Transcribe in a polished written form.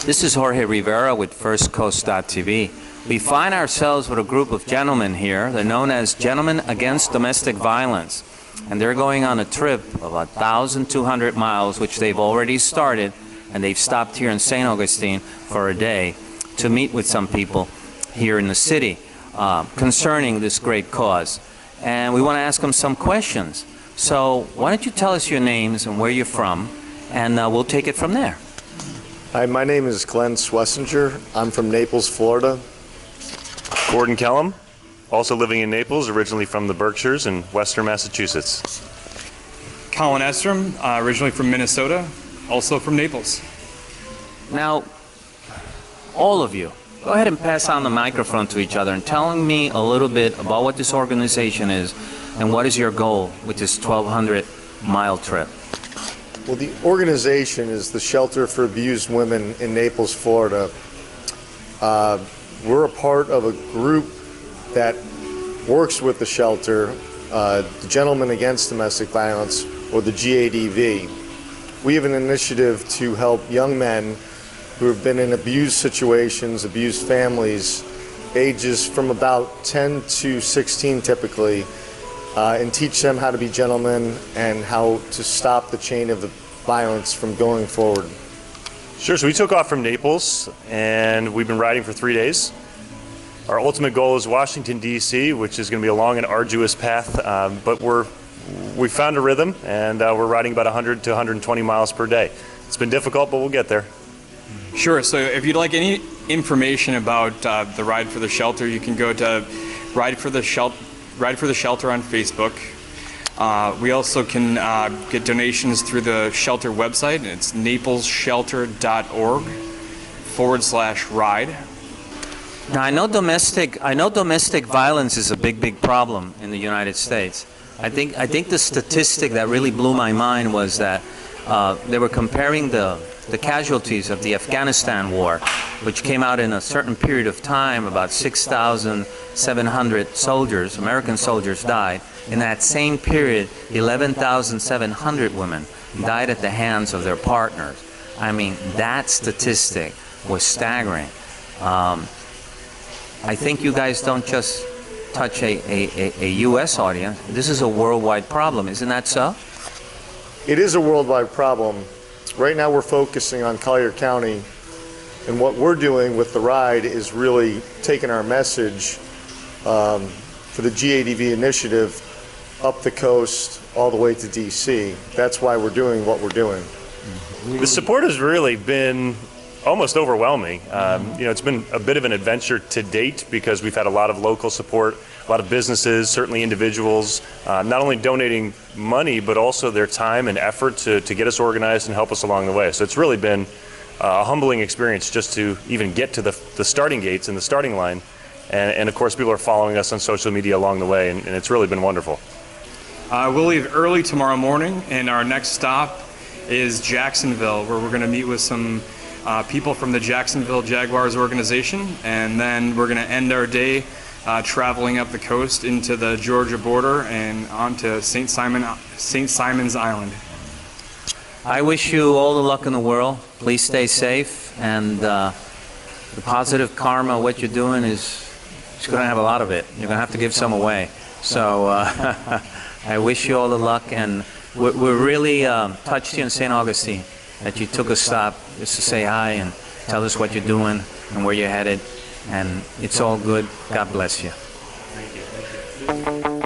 This is Jorge Rivera with FirstCoast.tv. We find ourselves with a group of gentlemen here. They're known as Gentlemen Against Domestic Violence. And they're going on a trip of 1,200 miles, which they've already started, and they've stopped here in St. Augustine for a day to meet with some people here in the city concerning this great cause. And we want to ask them some questions. So why don't you tell us your names and where you're from, and we'll take it from there. Hi, my name is Glenn Swessinger. I'm from Naples, Florida. Gordon Kellum, also living in Naples, originally from the Berkshires in western Massachusetts. Colin Estrom, originally from Minnesota, also from Naples. Now, all of you, go ahead and pass on the microphone to each other and telling me a little bit about what this organization is and what is your goal with this 1,200-mile trip. Well, the organization is the Shelter for Abused Women in Naples, Florida. We're a part of a group that works with the shelter, the Gentlemen Against Domestic Violence, or the GADV. We have an initiative to help young men who have been in abused situations, abused families, ages from about 10 to 16 typically, and teach them how to be gentlemen and how to stop the chain of the violence from going forward. Sure, so we took off from Naples and we've been riding for 3 days. Our ultimate goal is Washington D.C, which is going to be a long and arduous path, but we found a rhythm and we're riding about 100 to 120 miles per day. It's been difficult, but we'll get there. Sure, so if you'd like any information about the Ride for the Shelter, you can go to Ride for the Shelter on Facebook. We also can get donations through the shelter website. It's naplesshelter.org/ride. Now, I know domestic violence is a big problem in the United States. I think the statistic that really blew my mind was that they were comparing the casualties of the Afghanistan war, which came out in a certain period of time. About 6,700 soldiers, American soldiers, died. In that same period, 11,700 women died at the hands of their partners. I mean, that statistic was staggering. I think you guys don't just touch a U.S. audience. This is a worldwide problem. Isn't that so? It is a worldwide problem. Right now we're focusing on Collier County, and what we're doing with the ride is really taking our message for the GADV initiative up the coast all the way to D.C. That's why we're doing what we're doing. The support has really been almost overwhelming. It's been a bit of an adventure to date because we've had a lot of local support, a lot of businesses, certainly individuals, not only donating money, but also their time and effort to get us organized and help us along the way. So it's really been a humbling experience just to even get to the starting gates and the starting line. And of course, people are following us on social media along the way, and it's really been wonderful. We'll leave early tomorrow morning, and our next stop is Jacksonville, where we're going to meet with some people from the Jacksonville Jaguars organization, and then we're going to end our day traveling up the coast into the Georgia border and onto St. Simon's Island. I wish you all the luck in the world. Please stay safe, and the positive karma, what you're doing is going to have a lot of it. You're going to have to give some away. So I wish you all the luck, and we're really touched here in St. Augustine that you took a stop just to say hi and tell us what you're doing and where you're headed. And it's all good. God bless you. Thank you.